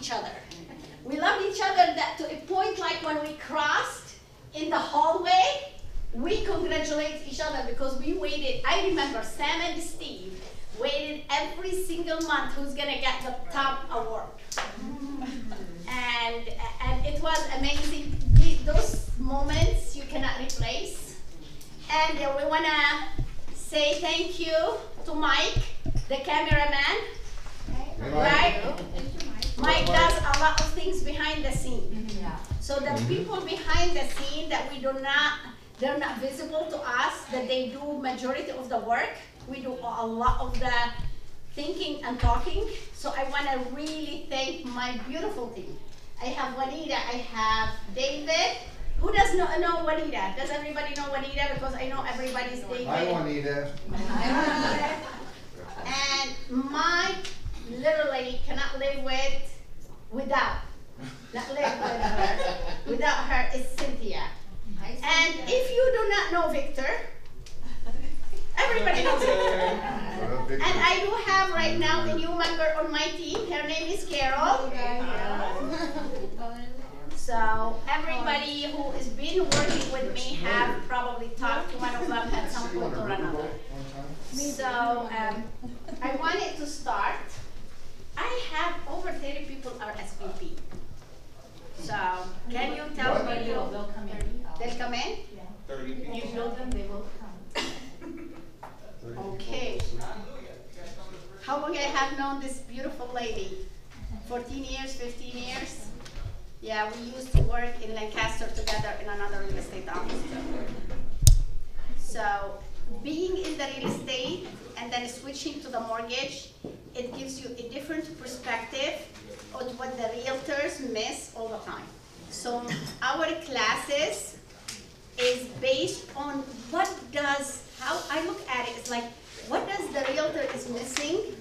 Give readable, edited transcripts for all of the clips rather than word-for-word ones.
each other. We loved each other that to a point like when we crossed in the hallway, we congratulate each other because we waited. I remember Sam and Steve waited every single month who's gonna get the top award. And it was amazing. Those moments you cannot replace. And we wanna say thank you to Mike, the cameraman. Right? Mike does a lot of things behind the scene. So the people behind the scene that they're not visible to us, that they do majority of the work. We do a lot of the thinking and talking. So I want to really thank my beautiful team. I have Juanita, I have David. Who does not know Juanita? Does everybody know Juanita? Because I know everybody's David. Hi, Juanita. And my little lady cannot live without her is Cynthia. And if you do not know Victor, everybody knows Victor. And I do have right now a new member on my team. Her name is Carol. So everybody who has been working with me have probably talked to one of them at some point or another. So I wanted to start. I have over 30 people are SVP. So can you tell me? They'll come in. They'll come in? Yeah. 30 people. You build them, they will come. Okay. How long I have known this beautiful lady? 14 years, 15 years? Yeah, we used to work in Lancaster together in another real estate office too. So being in the real estate and then switching to the mortgage, it gives you a different perspective on what the realtors miss all the time. So our classes is based on how I look at it, it's like, what does the realtor is missing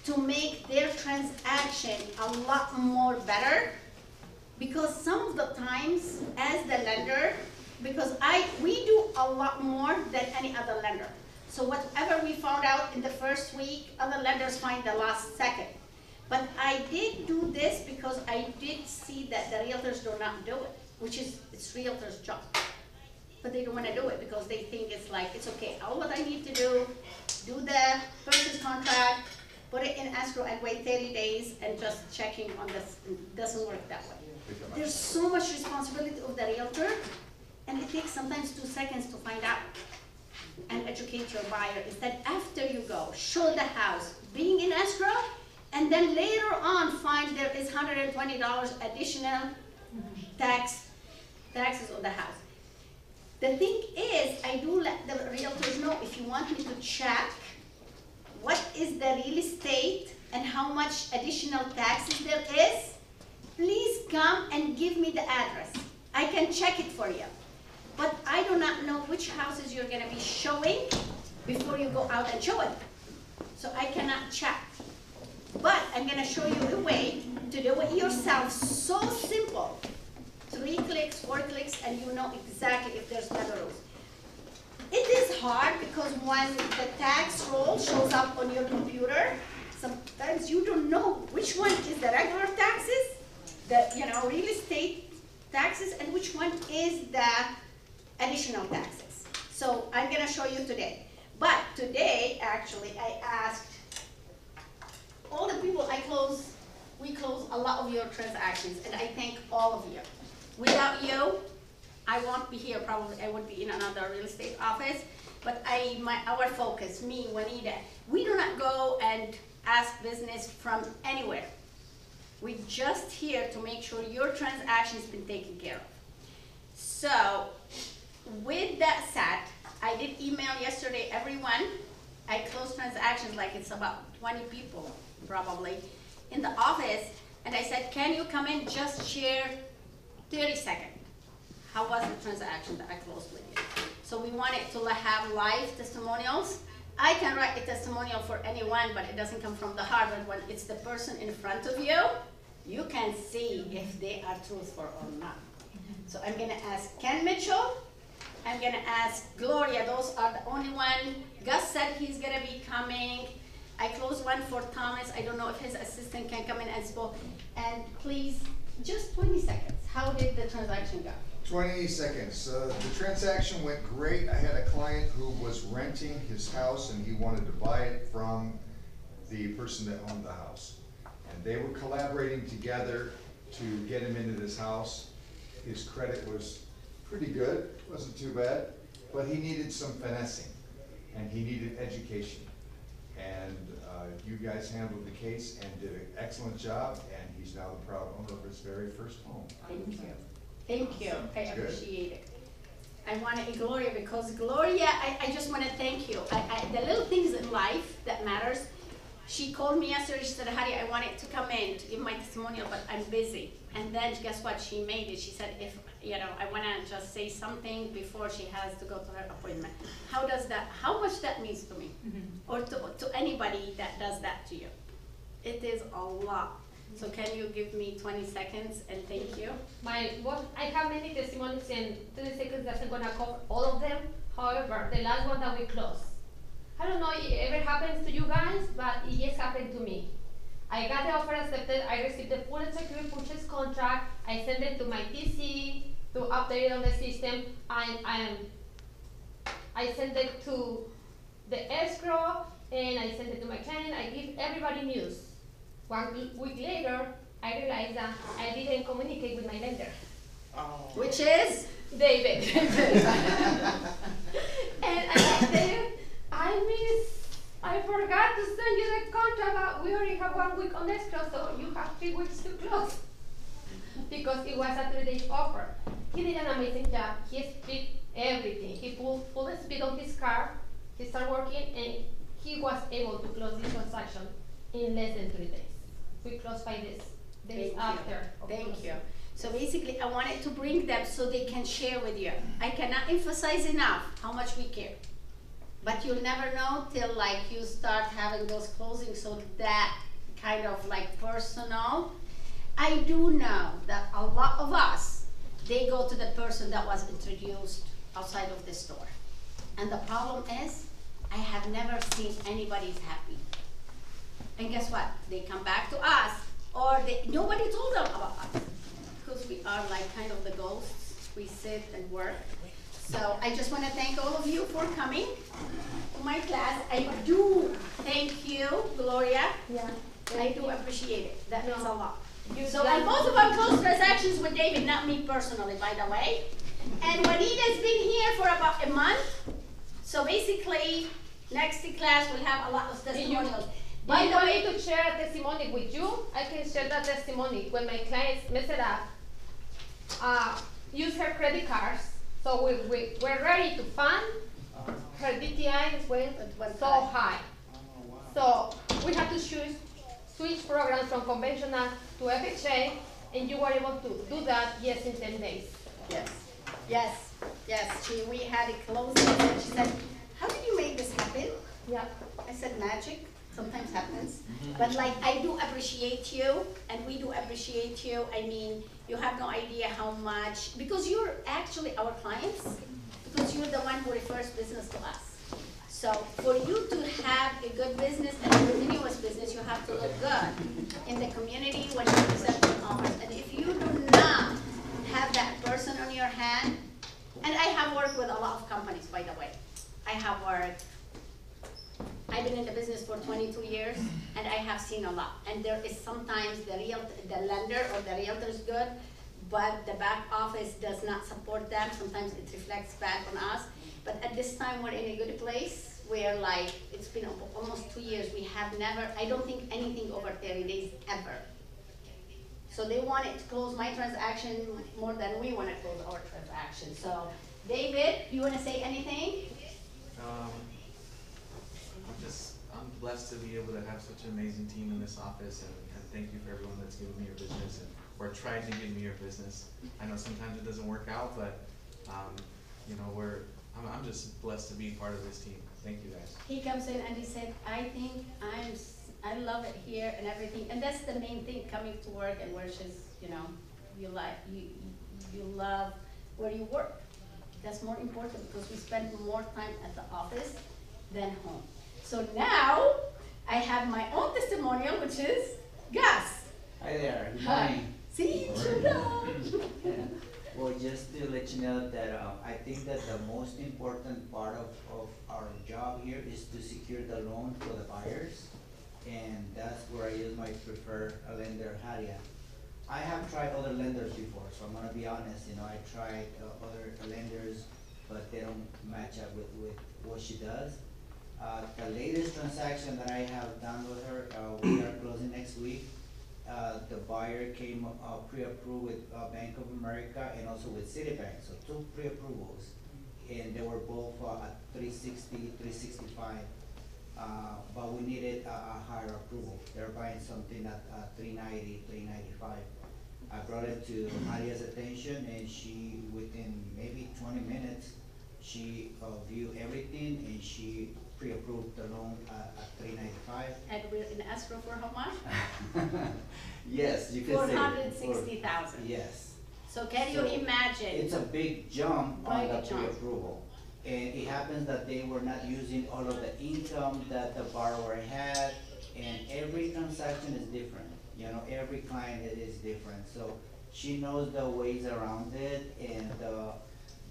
to make their transaction a lot more better? Because some of the times, as the lender, because we do a lot more than any other lender. So whatever we found out in the first week, other lenders find the last second. But I did do this because I did see that the realtors do not do it, which is, it's realtors' job. But they don't want to do it because they think it's like, it's okay, all what I need to do the purchase contract, put it in escrow and wait 30 days and just checking on this. It doesn't work that way. There's so much responsibility of the realtor, and it takes sometimes 2 seconds to find out and educate your buyer. Is that after you go, show the house, being in escrow, and then later on find there is $120 additional taxes on the house. The thing is, I do let the realtors know, if you want me to check what is the real estate and how much additional taxes there is, please come and give me the address. I can check it for you. But I do not know which houses you're gonna be showing before you go out and show it. So I cannot check. But I'm gonna show you a way to do it yourself, so simple. 3 clicks, 4 clicks, and you know exactly if there's better rules. It is hard because when the tax roll shows up on your computer, sometimes you don't know which one is the regular taxes, the real estate taxes, and which one is the additional taxes. So I'm gonna show you today. But today, actually, I asked all the people we close a lot of your transactions, and I thank all of you. Without you, I won't be here, probably I would be in another real estate office, but our focus, me, Juanita, we do not go and ask business from anywhere. We're just here to make sure your transaction's been taken care of. So, with that said, I did email yesterday everyone. I closed transactions like it's about 20 people, probably, in the office, and I said, can you come in, just share 30 seconds. How was the transaction that I closed with you? So we wanted to have live testimonials. I can write a testimonial for anyone, but it doesn't come from the heart. But when it's the person in front of you, you can see if they are truthful or not. So I'm gonna ask Ken Mitchell. I'm gonna ask Gloria. Those are the only one. Gus said he's gonna be coming. I closed one for Thomas. I don't know if his assistant can come in and spoke. And please, just 20 seconds. How did the transaction go? 20 seconds. The transaction went great. I had a client who was renting his house and he wanted to buy it from the person that owned the house. And they were collaborating together to get him into this house. His credit was pretty good, wasn't too bad, but he needed some finessing and he needed education. And you guys handled the case and did an excellent job, and he's now the proud owner of his very first home. Thank you. Thank you. I Good. appreciate it. I want to Gloria, because Gloria, I just want to thank you. The little things in life that matters. She called me yesterday. She said, Hadia, I wanted to come in to give my testimonial, but I'm busy. And then guess what? She made it. She said, if I want to just say something before she has to go to her appointment. How much that means to me, or to anybody that does that to you. It is a lot. So can you give me 20 seconds and thank you? I have many testimonies, and 30 seconds doesn't gonna cover all of them. However, the last one that we closed, I don't know if it ever happens to you guys, but it just happened to me. I got the offer accepted, I received the full and secure purchase contract, I sent it to my TC to update it on the system, I sent it to the escrow, and I sent it to my client. I give everybody news. 1 week later, I realized that I didn't communicate with my lender. Oh. Which is? David. And I forgot to send you the contract, but we already have 1 week on escrow, so you have 3 weeks to close. Because it was a 3-day offer. He did an amazing job. He split everything. He pulled full speed on his car. He started working, and he was able to close this transaction in less than 3 days. We closed 5 days after. Thank you. So basically, I wanted to bring them so they can share with you. I cannot emphasize enough how much we care. But you'll never know till you start having those closings, so that kind of personal. I do know that a lot of us, they go to the person that was introduced outside of the store. And the problem is, I have never seen anybody's happy. And guess what? They come back to us, or nobody told them about us. Because we are kind of the ghosts. We sit and work. So I just want to thank all of you for coming to my class. I do thank you, Gloria. Yeah. I do appreciate it. That means a lot. So done- and both of our close transactions with David, not me personally, by the way. And Juanita's been here for about a month. So basically, next class we'll have a lot of testimonials. By the way, to share a testimony with you, I can share that testimony when my clients mess it up, use her credit cards. So we're ready to fund. Her DTI went so high. So we have to switch programs from conventional to FHA, and you were able to do that, yes, in 10 days. Yes. We had it closed, and she said, how did you make this happen? Yeah. I said, magic. Sometimes happens. But I do appreciate you, and we do appreciate you. I mean, you have no idea how much, because you're actually our clients, because you're the one who refers business to us. So for you to have a good business and a continuous business, you have to look good in the community when you're presenting offers. And if you do not have that person on your hand, and I have worked with a lot of companies, by the way. I've been in the business for 22 years, and I have seen a lot. And there is sometimes the lender or the realtor is good, but the back office does not support them. Sometimes it reflects back on us. But at this time, we're in a good place where it's been almost 2 years. We have never, I don't think anything over 30 days ever. So they wanted to close my transaction more than we want to close our transaction. So David, you want to say anything? I'm blessed to be able to have such an amazing team in this office, and thank you for everyone that's given me your business or tried to give me your business. I know sometimes it doesn't work out, but I'm just blessed to be part of this team. Thank you guys. He comes in and he said, I think I love it here and everything, and that's the main thing, coming to work and where you love where you work. That's more important because we spend more time at the office than home. So now I have my own testimonial, which is Gus. Hi there. Good Hi. morning. I think that the most important part of our job here is to secure the loan for the buyers, and that's where I use my preferred lender, Hadia. I have tried other lenders before, so I'm gonna be honest, I tried other lenders, but they don't match up with what she does. The latest transaction that I have done with her, we are closing next week. The buyer came pre-approved with Bank of America and also with Citibank, so 2 pre-approvals. And they were both at 360, 365. But we needed a higher approval. They're buying something at 390, 395. I brought it to Hadia's attention, and she, within maybe 20 minutes, she viewed everything, and she pre-approved the loan at 395. And we're in escrow for how much? Yes, you can say. 460,000. Yes. So can you So, imagine? It's a big jump on the Big jump. pre-approval. And it happens that they were not using all of the income that the borrower had, and every transaction is different. Every client is different. So she knows the ways around it, and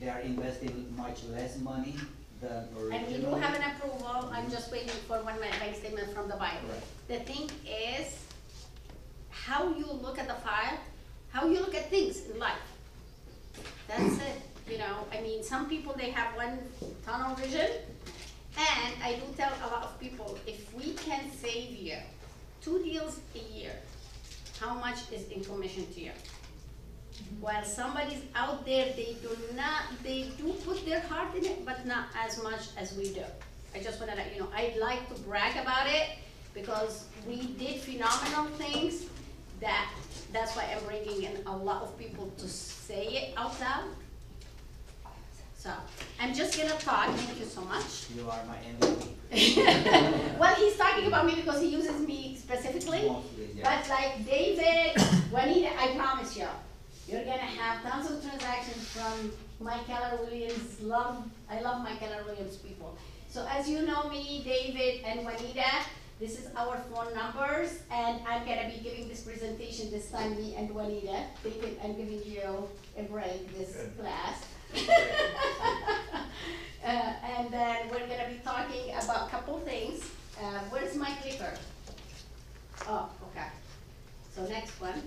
they are investing much less money than originally. And we do have an approval, I'm just waiting for one bank statement from the buyer. Right. The thing is, how you look at the file, how you look at things in life. That's it, some people, they have one tunnel vision, and I do tell a lot of people, if we can save you 2 deals a year, how much is in commission to you? While somebody's out there, they do put their heart in it, but not as much as we do. I just want to let you know, I'd like to brag about it because we did phenomenal things. That's why I'm bringing in a lot of people to say it out loud. So I'm just gonna talk. Thank you so much. You are my MVP. Well, he's talking about me because he uses me specifically. Mostly, yeah. But like David, Juanita, I promise you, you're gonna have tons of transactions from my Keller Williams. I love my Keller Williams people. So as you know me, David and Juanita, this is our phone numbers, and I'm gonna be giving this presentation this time, me and Juanita. David, I'm giving you a break this class. And then we're gonna be talking about a couple things. Where's my clicker? Oh, okay. So next one.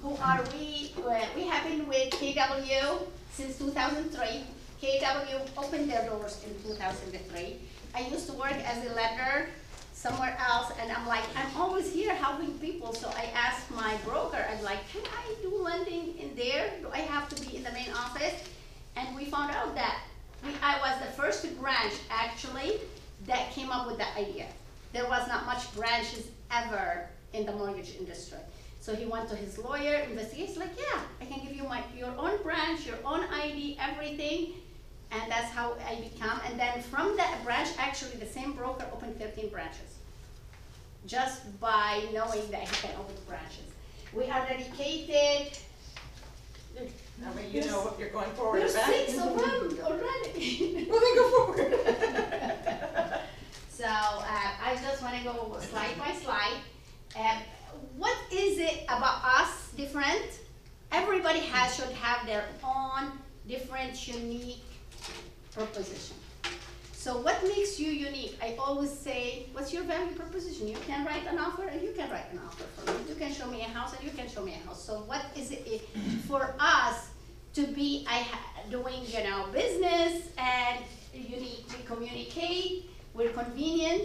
Who are we? We have been with KW since 2003. KW opened their doors in 2003. I used to work as a lender somewhere else, and I'm always here helping people. So I asked my broker, I'm like, can I do lending in there? Do I have to be in the main office? And we found out that I was the first branch actually that came up with that idea. There was not much branches ever in the mortgage industry. So he went to his lawyer, investigates, like, yeah, I can give you your own branch, your own ID, everything. And that's how I become. And then from that branch, actually the same broker opened 13 branches. Just by knowing that he can open branches. We are dedicated. That way you know if you're going forward or There's back. 6 of them already. Well, then go forward. So I just want to go slide by slide. What is it about us different? Everybody should have their own different, unique proposition. So what makes you unique? I always say, what's your value proposition? You can write an offer and you can write an offer for me. You can show me a house and you can show me a house. So what is it for us to be doing business and unique? We communicate, we're convenient,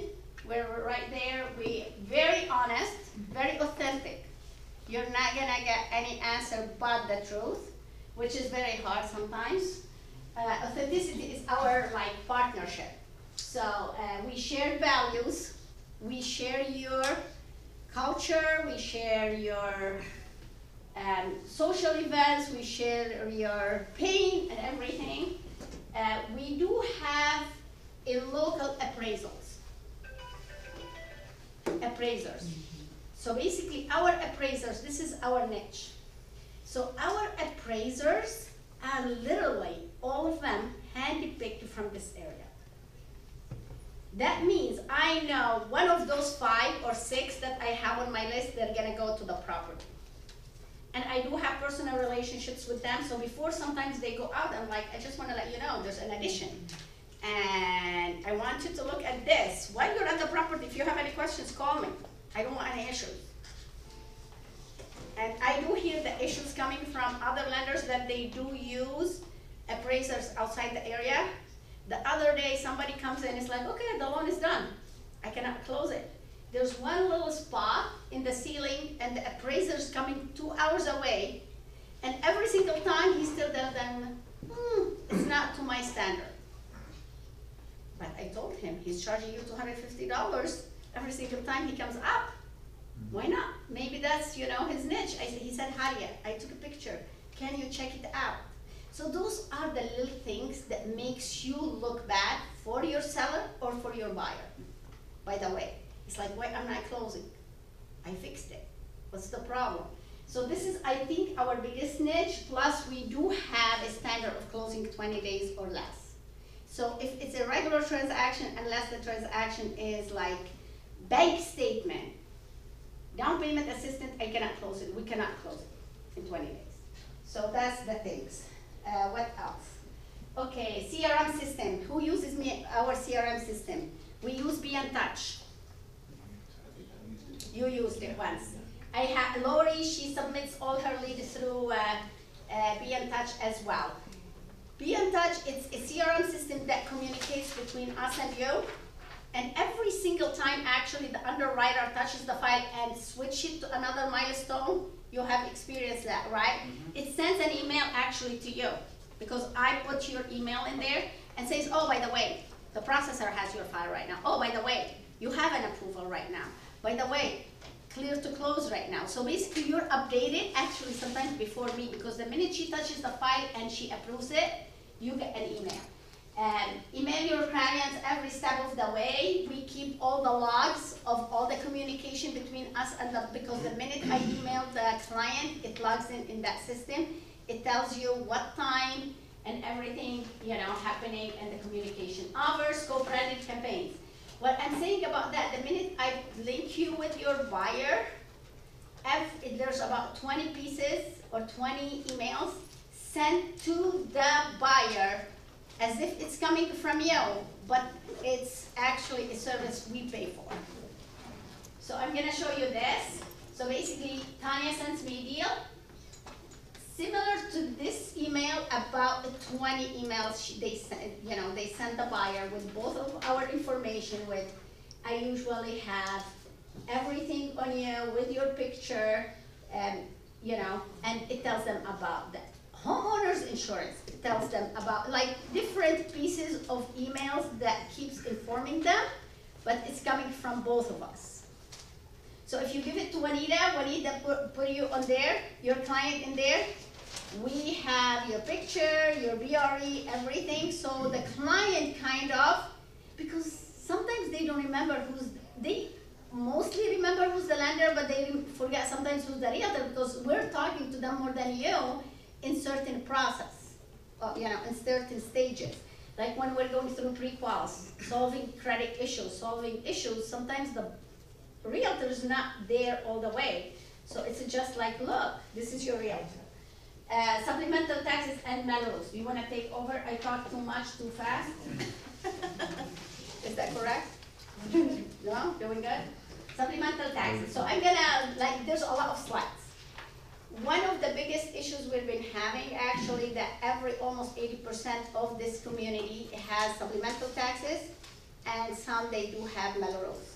we're right there, we're very honest, very authentic. You're not gonna get any answer but the truth, which is very hard sometimes. Authenticity is our partnership. So we share values, we share your culture, we share your social events, we share your pain and everything. We do have a local appraisers. So basically our appraisers, this is our niche. So our appraisers are literally, all of them, handpicked from this area. That means I know one of those 5 or 6 that I have on my list, they're gonna go to the property. And I do have personal relationships with them, so before sometimes they go out, I'm like, I just wanna let you know, there's an addition. And I want you to look at this. While you're at the property, if you have any questions, call me. I don't want any issues. And I do hear the issues coming from other lenders that they do use appraisers outside the area. The other day, somebody comes in, it's like, okay, the loan is done. I cannot close it. There's one little spot in the ceiling and the appraiser's coming 2 hours away, and every single time he still tells them, it's not to my standard. But I told him, he's charging you $250 every single time he comes up. Why not? Maybe that's, his niche. He said, Hadia, I took a picture. Can you check it out? So those are the little things that makes you look bad for your seller or for your buyer. By the way, it's like, why am I closing? I fixed it. What's the problem? So this is, I think, our biggest niche, plus we do have a standard of closing 20 days or less. So if it's a regular transaction, unless the transaction is like bank statement, down payment assistance, I cannot close it. We cannot close it in 20 days. So that's the things. What else? Okay, CRM system. Who uses our CRM system? We use Be in Touch. You used it once. I have Lori, she submits all her leads through Be in Touch as well. Be in Touch, it's a CRM system that communicates between us and you. And every single time actually the underwriter touches the file and switch it to another milestone, you have experienced that, right? Mm-hmm. It sends an email actually to you because I put your email in there and says, oh, by the way, the processor has your file right now. Oh, by the way, you have an approval right now. By the way, clear to close right now. So basically you're updated actually sometimes before me because the minute she touches the file and she approves it, you get an email. Email your clients every step of the way. We keep all the logs of all the communication between us and because the minute I email the client, it logs in that system. It tells you what time and everything, happening and the communication. Our scope branded campaigns. What I'm saying about that, the minute I link you with your buyer, there's about 20 pieces or 20 emails sent to the buyer as if it's coming from you, but it's actually a service we pay for. So I'm gonna show you this. So basically, Tanya sends me a deal. Similar to this email, about the 20 emails they send the buyer with both of our information with, I usually have everything on you with your picture, and it tells them about the homeowner's insurance. It tells them about different pieces of emails that keeps informing them, but it's coming from both of us. So if you give it to Juanita put you on there, your client in there, we have your picture, your BRE, everything. So the client because sometimes they don't remember they mostly remember who's the lender, but they forget sometimes who's the realtor because we're talking to them more than you in certain process, in certain stages. Like when we're going through pre-quals, solving credit issues, sometimes the realtor is not there all the way. So it's just like, look, this is your realtor. Supplemental taxes and melrose. Do you want to take over? I talk too much, too fast. Is that correct? No? Doing good? Supplemental taxes. So I'm gonna, there's a lot of slides. One of the biggest issues we've been having, actually, that almost 80% of this community has supplemental taxes, and some they do have melrose.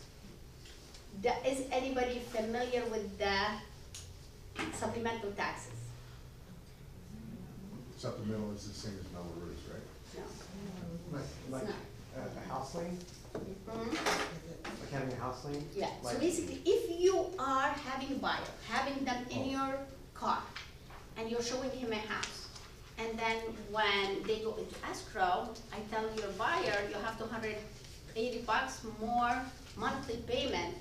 Is anybody familiar with the supplemental taxes? Supplemental is the same as Melrose, right? No. Like a house lien? Mm-hmm. Like having a house lien? Yeah, so basically, if you are having a buyer, having them in your car, and you're showing him a house, and then when they go into escrow, I tell your buyer, you have $280 more monthly payment.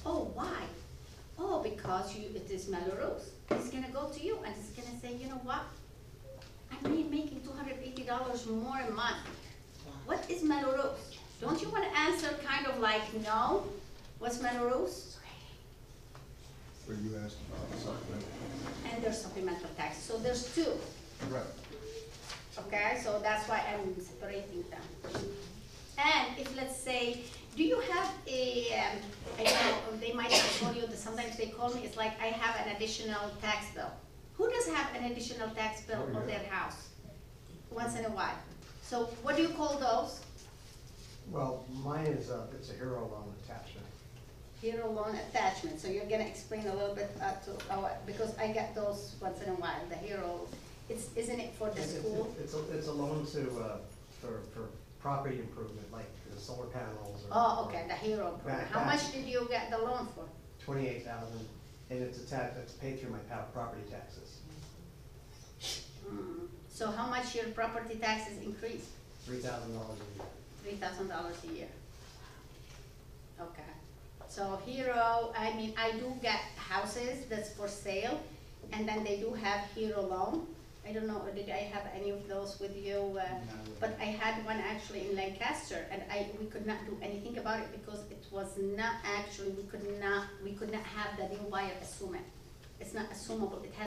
Oh, why? Oh, because it is Melrose. He's gonna go to you and he's gonna say, you know what? I'm making $280 more a month. What is Melrose? Don't you want to answer no? What's Melrose? But you asked about supplemental. And there's supplemental tax. So there's two, Right. okay? So that's why I'm separating them. And if, let's say, do you have a, I know they might not call you, sometimes they call me, it's like, I have an additional tax bill. Who does have an additional tax bill Oh, on yeah. their house? Once in a while. So what do you call those? Well, mine is, it's a hero loan attachment. Hero loan attachment, so you're gonna explain a little bit because I get those once in a while, the hero, isn't it for the school? It's a loan to, for property improvement, like solar panels or. Oh, okay, the hero program. How Back- much did you get the loan for? 28,000, and it's attached, it's paid through my property taxes, So how much your property taxes increased? $3,000 a year. $3,000 a year. Okay. So Hero, I mean, I do get houses that's for sale, and then they do have Hero loan. I don't know, did I have any of those with you? But I had one actually in Lancaster, and we could not do anything about it because it was not actually, we could not have the new buyer assume it. It's not assumable. It has